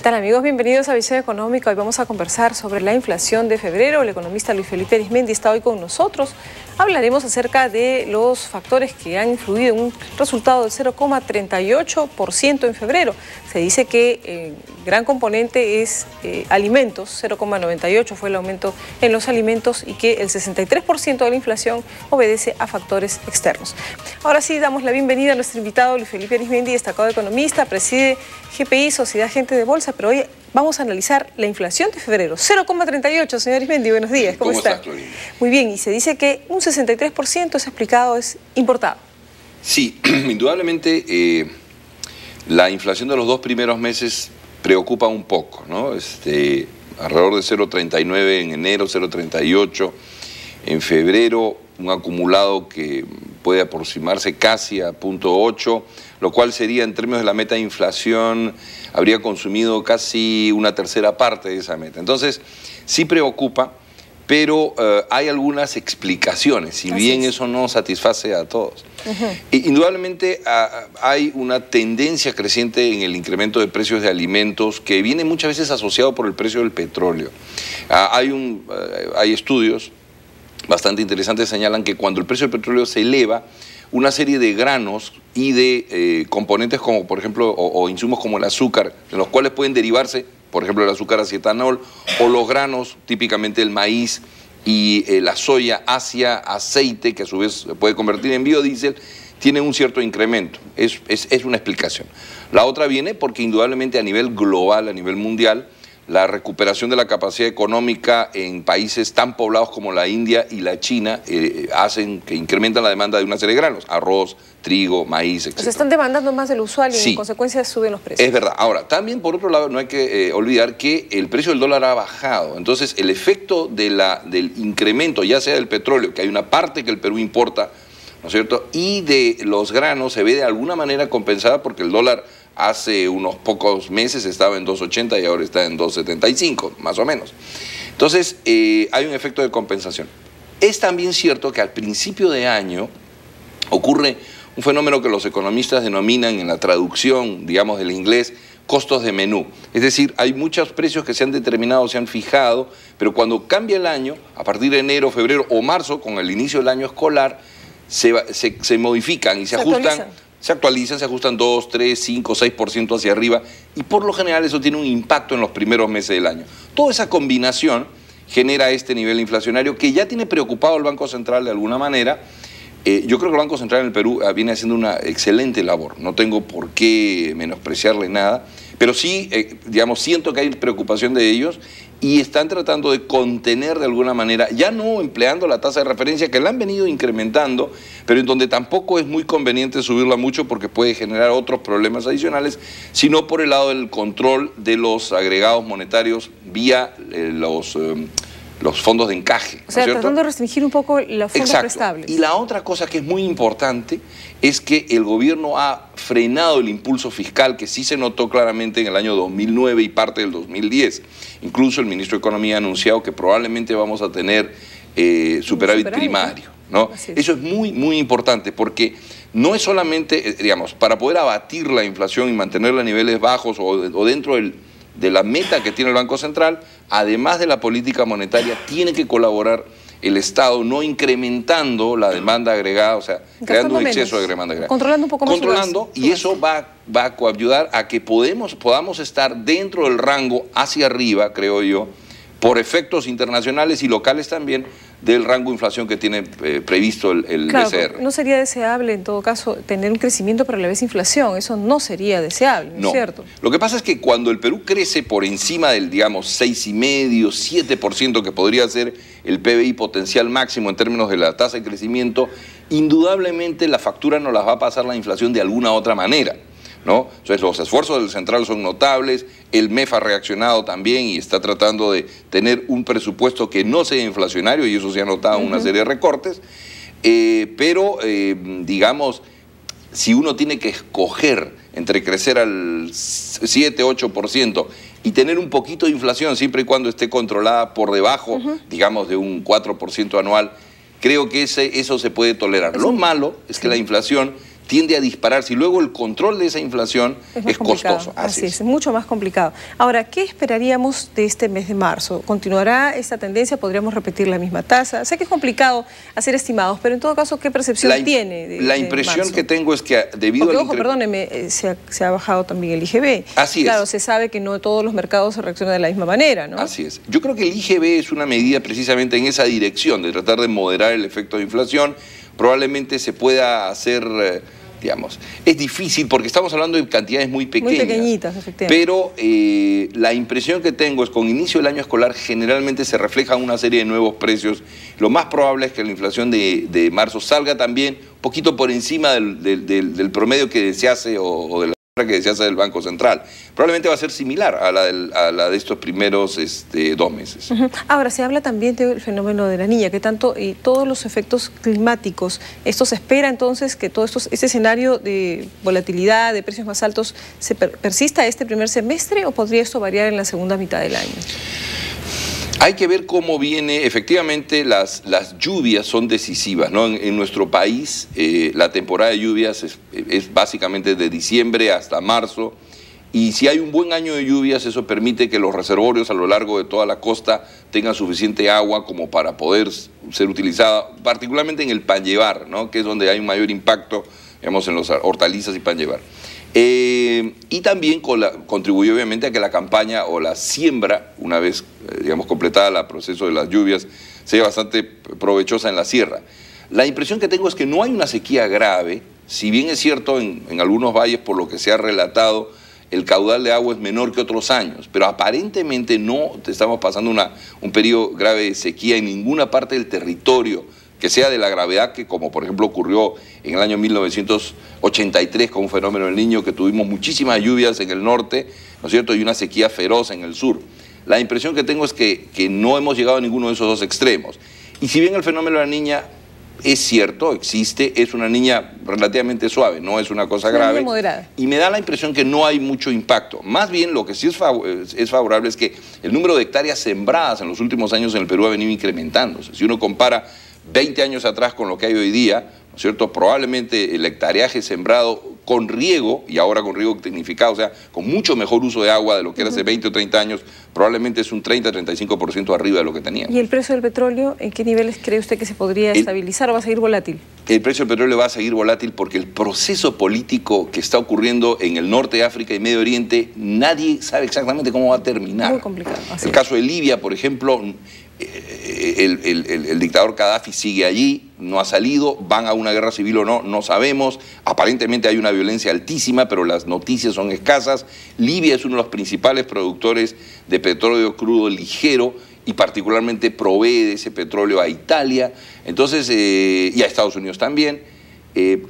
tal, amigos? Bienvenidos a Visión Económica. Hoy vamos a conversar sobre la inflación de febrero. El economista Luis Felipe Arizmendi está hoy con nosotros. Hablaremos acerca de los factores que han influido en un resultado del 0,38% en febrero. Se dice que gran componente es alimentos, 0,98 fue el aumento en los alimentos y que el 63% de la inflación obedece a factores externos. Ahora sí, damos la bienvenida a nuestro invitado Luis Felipe Arizmendi, destacado economista, preside GPI, Sociedad Agente de Bolsa, pero hoy vamos a analizar la inflación de febrero. 0,38, señor Arizmendi, buenos días. ¿Cómo está? Clorinda? Muy bien, y se dice que un 63% es explicado, es importado. Sí, indudablemente la inflación de los 2 primeros meses preocupa un poco, ¿no? Alrededor de 0,39 en enero, 0,38 en febrero, un acumulado que puede aproximarse casi a 0,8, lo cual sería, en términos de la meta de inflación, habría consumido casi una tercera parte de esa meta. Entonces, sí preocupa, pero hay algunas explicaciones, si bien eso no satisface a todos. Indudablemente hay una tendencia creciente en el incremento de precios de alimentos que viene muchas veces asociado por el precio del petróleo. Hay estudios bastante interesantes que señalan que cuando el precio del petróleo se eleva, una serie de granos y de componentes como, por ejemplo, o insumos como el azúcar, de los cuales pueden derivarse, por ejemplo, el azúcar hacia etanol, o los granos, típicamente el maíz y la soya hacia aceite, que a su vez se puede convertir en biodiesel, tienen un cierto incremento. Es una explicación. La otra viene porque indudablemente a nivel global, a nivel mundial, la recuperación de la capacidad económica en países tan poblados como la India y la China hacen que incrementan la demanda de una serie de granos, arroz, trigo, maíz, etc. Se están demandando más del usual y sí, en consecuencia suben los precios. Es verdad. Ahora, también por otro lado no hay que olvidar que el precio del dólar ha bajado. Entonces el efecto del incremento, ya sea del petróleo, que hay una parte que el Perú importa, ¿no es cierto?, y de los granos se ve de alguna manera compensada porque el dólar hace unos pocos meses estaba en 2.80 y ahora está en 2.75, más o menos. Entonces, hay un efecto de compensación. Es también cierto que al principio de año ocurre un fenómeno que los economistas denominan en la traducción, digamos, del inglés, costos de menú. Es decir, hay muchos precios que se han determinado, se han fijado, pero cuando cambia el año, a partir de enero, febrero o marzo, con el inicio del año escolar, se modifican y se ajustan. Se actualizan, se ajustan 2, 3, 5, 6% hacia arriba y por lo general eso tiene un impacto en los primeros meses del año. Toda esa combinación genera este nivel inflacionario que ya tiene preocupado al Banco Central de alguna manera. Yo creo que el Banco Central en el Perú viene haciendo una excelente labor, no tengo por qué menospreciarle nada, pero sí, digamos, siento que hay preocupación de ellos y están tratando de contener de alguna manera, ya no empleando la tasa de referencia que la han venido incrementando, pero en donde tampoco es muy conveniente subirla mucho porque puede generar otros problemas adicionales, sino por el lado del control de los agregados monetarios vía los fondos de encaje. O sea, tratando de restringir un poco los fondos prestables. Y la otra cosa que es muy importante es que el gobierno ha frenado el impulso fiscal que sí se notó claramente en el año 2009 y parte del 2010. Incluso el ministro de Economía ha anunciado que probablemente vamos a tener superávit primario, ¿no? Eso es muy, muy importante porque no es solamente, digamos, para poder abatir la inflación y mantenerla a niveles bajos o dentro de la meta que tiene el Banco Central, además de la política monetaria, tiene que colaborar el Estado, no incrementando la demanda agregada, o sea, creando un exceso de demanda agregada. Controlando un poco más. Controlando, y eso va a ayudar a que podamos estar dentro del rango hacia arriba, creo yo, por efectos internacionales y locales también, del rango de inflación que tiene previsto el BCR. No sería deseable, en todo caso, tener un crecimiento pero a la vez inflación. Eso no sería deseable, ¿no es cierto? Lo que pasa es que cuando el Perú crece por encima del, digamos, 6,5%, 7% que podría ser el PBI potencial máximo en términos de la tasa de crecimiento, indudablemente la factura nos las va a pasar la inflación de alguna otra manera, ¿no? Entonces los esfuerzos del Central son notables, el MEF ha reaccionado también y está tratando de tener un presupuesto que no sea inflacionario y eso se ha notado en una serie de recortes, pero digamos, si uno tiene que escoger entre crecer al 7, 8% y tener un poquito de inflación siempre y cuando esté controlada por debajo, digamos, de un 4% anual, creo que eso se puede tolerar. Lo malo es que la inflación tiende a dispararse y luego el control de esa inflación es costoso. Así es, mucho más complicado. Ahora, ¿qué esperaríamos de este mes de marzo? ¿Continuará esta tendencia? ¿Podríamos repetir la misma tasa? Sé que es complicado hacer estimados, pero en todo caso, ¿qué percepción tiene la impresión que tengo es que debido al... Ojo, perdóneme, se ha bajado también el IGB. Así es. Claro, se sabe que no todos los mercados se reaccionan de la misma manera, ¿no? Así es. Yo creo que el IGB es una medida precisamente en esa dirección, de tratar de moderar el efecto de inflación. Probablemente se pueda hacer, digamos, es difícil porque estamos hablando de cantidades muy pequeñas. Muy pequeñitas, efectivamente. Pero la impresión que tengo es que con inicio del año escolar generalmente se reflejan una serie de nuevos precios. Lo más probable es que la inflación de marzo salga también un poquito por encima del promedio que se hace o de la que se hace del Banco Central. Probablemente va a ser similar a la de estos primeros 2 meses. Ahora, se habla también del fenómeno de la niña, que tanto y todos los efectos climáticos, ¿esto se espera entonces que todo este escenario de volatilidad, de precios más altos, se persista este primer semestre o podría esto variar en la segunda mitad del año? Hay que ver cómo viene, efectivamente las lluvias son decisivas, ¿no? En nuestro país la temporada de lluvias es básicamente de diciembre hasta marzo, y si hay un buen año de lluvias eso permite que los reservorios a lo largo de toda la costa tengan suficiente agua como para poder ser utilizada, particularmente en el pan llevar, ¿no? Que es donde hay un mayor impacto, digamos, en las hortalizas y pan llevar. Y también contribuye obviamente a que la campaña o la siembra, una vez digamos completada el proceso de las lluvias, sea bastante provechosa en la sierra. La impresión que tengo es que no hay una sequía grave, si bien es cierto en algunos valles por lo que se ha relatado el caudal de agua es menor que otros años, pero aparentemente no estamos pasando un periodo grave de sequía en ninguna parte del territorio que sea de la gravedad que, como por ejemplo ocurrió en el año 1983 con un fenómeno del Niño, que tuvimos muchísimas lluvias en el norte, ¿no es cierto?, y una sequía feroz en el sur. La impresión que tengo es que no hemos llegado a ninguno de esos dos extremos. Y si bien el fenómeno de la niña es cierto, existe, es una niña relativamente suave, no es una cosa grave. Moderada. Y me da la impresión que no hay mucho impacto. Más bien lo que sí es favorable es que el número de hectáreas sembradas en los últimos años en el Perú ha venido incrementándose. Si uno compara 20 años atrás con lo que hay hoy día, ¿no es cierto?, probablemente el hectareaje sembrado con riego, y ahora con riego tecnificado, o sea, con mucho mejor uso de agua de lo que era hace 20 o 30 años, probablemente es un 30-35% arriba de lo que teníamos. ¿Y el precio del petróleo, en qué niveles cree usted que se podría estabilizar o va a seguir volátil? El precio del petróleo va a seguir volátil porque el proceso político que está ocurriendo en el norte de África y Medio Oriente, nadie sabe exactamente cómo va a terminar. Muy complicado. El caso de Libia, por ejemplo, el dictador Gaddafi sigue allí, no ha salido, van a una guerra civil o no, no sabemos. Aparentemente hay una violencia altísima, pero las noticias son escasas. Libia es uno de los principales productores de petróleo crudo ligero y particularmente provee de ese petróleo a Italia, entonces, y a Estados Unidos también.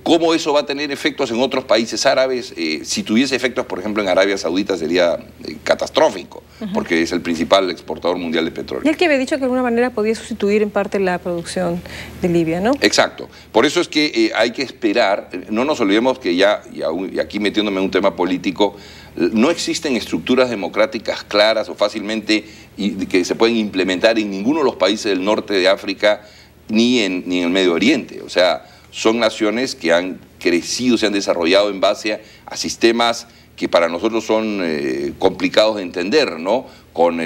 ¿Cómo eso va a tener efectos en otros países árabes? Si tuviese efectos, por ejemplo, en Arabia Saudita sería catastrófico, porque es el principal exportador mundial de petróleo. Y él que había dicho que de alguna manera podía sustituir en parte la producción de Libia, ¿no? Exacto. Por eso es que hay que esperar, no nos olvidemos que y aquí metiéndome en un tema político, no existen estructuras democráticas claras o fácilmente que se pueden implementar en ninguno de los países del norte de África ni en el Medio Oriente. O sea, son naciones que han crecido, se han desarrollado en base a sistemas que para nosotros son complicados de entender, ¿no? Con,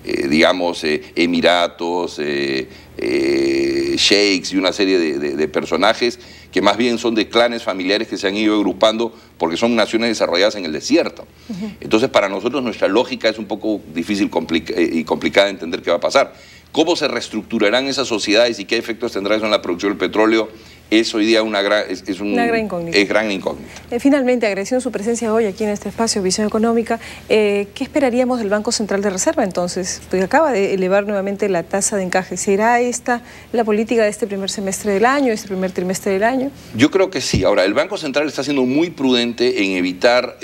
digamos, emiratos, sheiks y una serie de personajes que más bien son de clanes familiares que se han ido agrupando porque son naciones desarrolladas en el desierto. Entonces, para nosotros nuestra lógica es un poco difícil y complicada de entender qué va a pasar. ¿Cómo se reestructurarán esas sociedades y qué efectos tendrá eso en la producción del petróleo? Es hoy día una gran incógnita. Es gran incógnita. Finalmente, agradeciendo su presencia hoy aquí en este espacio Visión Económica, ¿qué esperaríamos del Banco Central de Reserva entonces? Porque acaba de elevar nuevamente la tasa de encaje. ¿Será esta la política de este primer semestre del año, este primer trimestre del año? Yo creo que sí. Ahora, el Banco Central está siendo muy prudente en evitar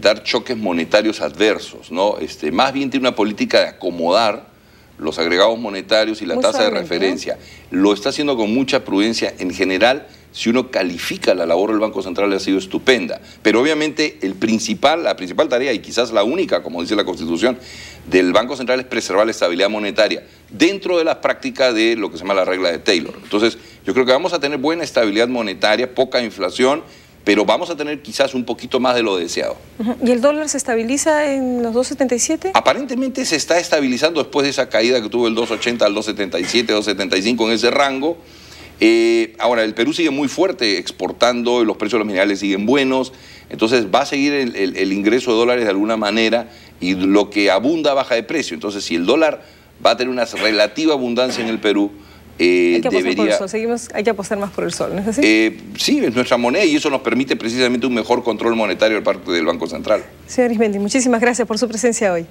dar choques monetarios adversos, ¿no? Más bien tiene una política de acomodar los agregados monetarios y la tasa de referencia. Lo está haciendo con mucha prudencia. En general, si uno califica la labor del Banco Central, ha sido estupenda. Pero obviamente la principal tarea, y quizás la única, como dice la Constitución, del Banco Central es preservar la estabilidad monetaria dentro de las prácticas de lo que se llama la regla de Taylor. Entonces, Yo creo que vamos a tener buena estabilidad monetaria, poca inflación, pero vamos a tener quizás un poquito más de lo deseado. ¿Y el dólar se estabiliza en los 2.77? Aparentemente se está estabilizando después de esa caída que tuvo el 2.80 al 2.77, 2.75 en ese rango. Ahora, el Perú sigue muy fuerte exportando, los precios de los minerales siguen buenos, entonces va a seguir el ingreso de dólares de alguna manera y lo que abunda baja de precio. Entonces, si el dólar va a tener una relativa abundancia en el Perú, hay que apostar por el sol. Hay que apostar más por el sol, ¿no es así? Sí, es nuestra moneda y eso nos permite precisamente un mejor control monetario de parte del Banco Central. Señor Arizmendi, muchísimas gracias por su presencia hoy.